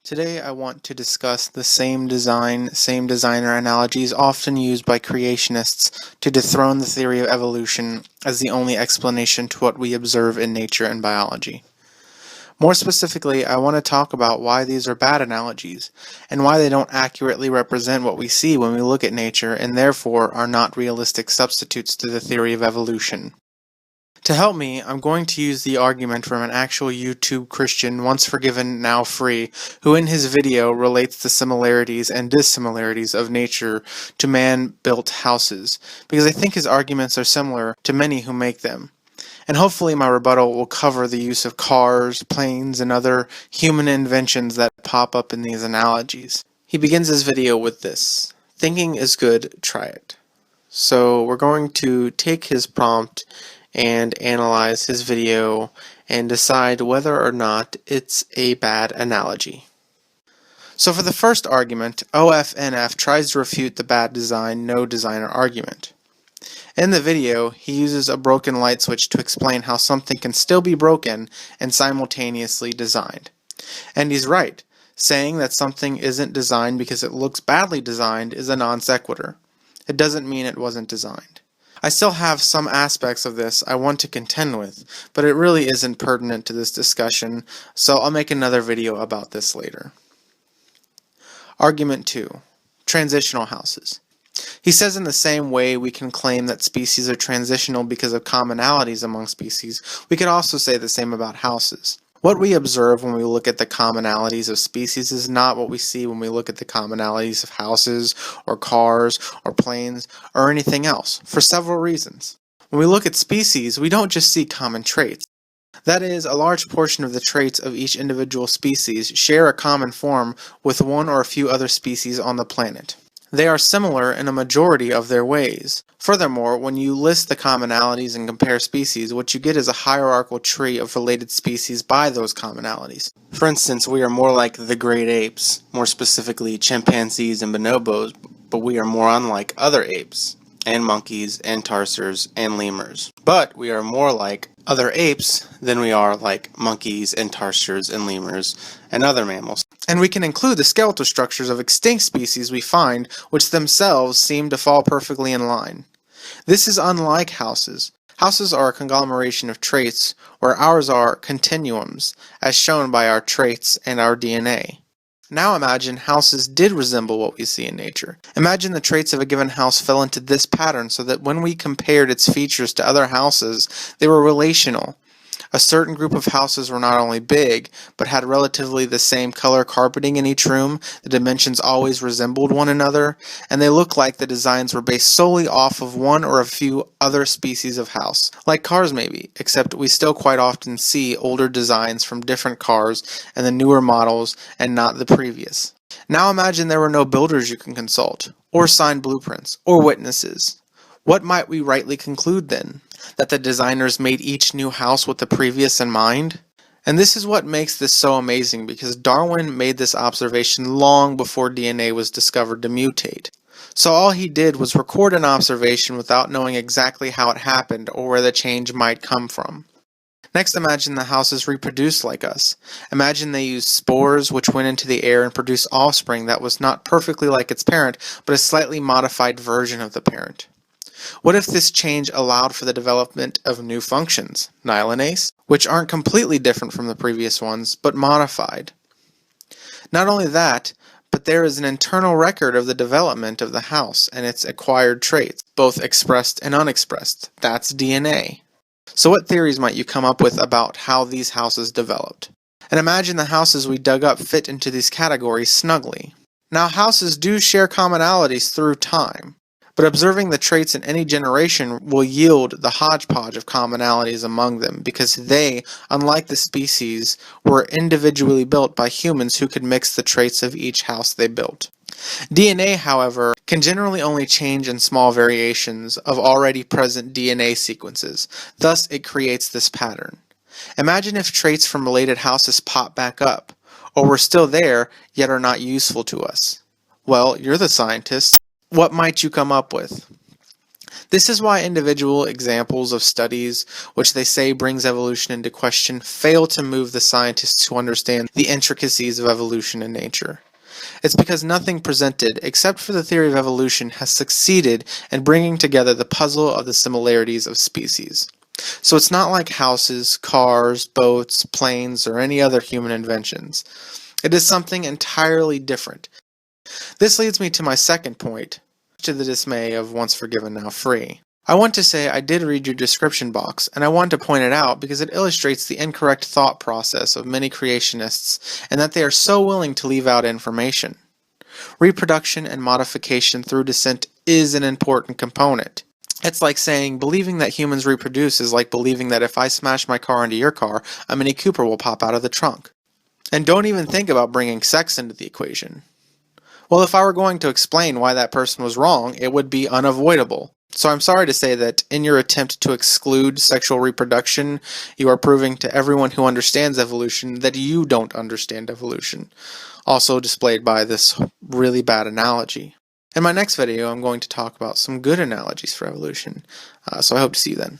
Today I want to discuss the same design, same designer analogies often used by creationists to dethrone the theory of evolution as the only explanation to what we observe in nature and biology. More specifically, I want to talk about why these are bad analogies, and why they don't accurately represent what we see when we look at nature and therefore are not realistic substitutes to the theory of evolution. To help me, I'm going to use the argument from an actual YouTube Christian, once forgiven, now free, who in his video relates the similarities and dissimilarities of nature to man-built houses, because I think his arguments are similar to many who make them. And hopefully my rebuttal will cover the use of cars, planes, and other human inventions that pop up in these analogies. He begins his video with this: "Thinking is good, try it." So we're going to take his prompt and analyze his video and decide whether or not it's a bad analogy. So for the first argument, OFNF tries to refute the bad design, no designer argument. In the video, he uses a broken light switch to explain how something can still be broken and simultaneously designed. And he's right. Saying that something isn't designed because it looks badly designed is a non sequitur. It doesn't mean it wasn't designed. I still have some aspects of this I want to contend with, but it really isn't pertinent to this discussion, so I'll make another video about this later. Argument 2. Transitional houses. He says in the same way we can claim that species are transitional because of commonalities among species, we could also say the same about houses. What we observe when we look at the commonalities of species is not what we see when we look at the commonalities of houses, or cars, or planes, or anything else, for several reasons. When we look at species, we don't just see common traits. That is, a large portion of the traits of each individual species share a common form with one or a few other species on the planet. They are similar in a majority of their ways. Furthermore, when you list the commonalities and compare species, what you get is a hierarchical tree of related species by those commonalities. For instance, we are more like the great apes, more specifically chimpanzees and bonobos, but we are more unlike other apes, and monkeys, and tarsers, and lemurs. But we are more like other apes than we are like monkeys, and tarsers, and lemurs, and other mammals. And we can include the skeletal structures of extinct species we find, which themselves seem to fall perfectly in line. This is unlike houses. Houses are a conglomeration of traits, where ours are continuums, as shown by our traits and our DNA. Now imagine houses did resemble what we see in nature. Imagine the traits of a given house fell into this pattern so that when we compared its features to other houses, they were relational. A certain group of houses were not only big, but had relatively the same color carpeting in each room, the dimensions always resembled one another, and they looked like the designs were based solely off of one or a few other species of house. Like cars maybe, except we still quite often see older designs from different cars and the newer models and not the previous. Now imagine there were no builders you can consult, or sign blueprints, or witnesses. What might we rightly conclude then? That the designers made each new house with the previous in mind? And this is what makes this so amazing, because Darwin made this observation long before DNA was discovered to mutate. So all he did was record an observation without knowing exactly how it happened or where the change might come from. Next, imagine the houses reproduced like us. Imagine they used spores which went into the air and produced offspring that was not perfectly like its parent, but a slightly modified version of the parent. What if this change allowed for the development of new functions, nihilase, which aren't completely different from the previous ones, but modified? Not only that, but there is an internal record of the development of the house and its acquired traits, both expressed and unexpressed. That's DNA. So what theories might you come up with about how these houses developed? And imagine the houses we dug up fit into these categories snugly. Now houses do share commonalities through time. But observing the traits in any generation will yield the hodgepodge of commonalities among them, because they, unlike the species, were individually built by humans who could mix the traits of each house they built. DNA, however, can generally only change in small variations of already present DNA sequences, thus it creates this pattern. Imagine if traits from related houses pop back up, or were still there, yet are not useful to us. Well, you're the scientist. What might you come up with? This is why individual examples of studies, which they say brings evolution into question, fail to move the scientists who understand the intricacies of evolution in nature. It's because nothing presented, except for the theory of evolution, has succeeded in bringing together the puzzle of the similarities of species. So it's not like houses, cars, boats, planes, or any other human inventions. It is something entirely different. This leads me to my second point, to the dismay of once forgiven, now free. I want to say I did read your description box, and I want to point it out because it illustrates the incorrect thought process of many creationists and that they are so willing to leave out information. Reproduction and modification through descent is an important component. It's like saying believing that humans reproduce is like believing that if I smash my car into your car, a Mini Cooper will pop out of the trunk. And don't even think about bringing sex into the equation. Well, if I were going to explain why that person was wrong, it would be unavoidable. So I'm sorry to say that in your attempt to exclude sexual reproduction, you are proving to everyone who understands evolution that you don't understand evolution. Also displayed by this really bad analogy. In my next video, I'm going to talk about some good analogies for evolution, so I hope to see you then.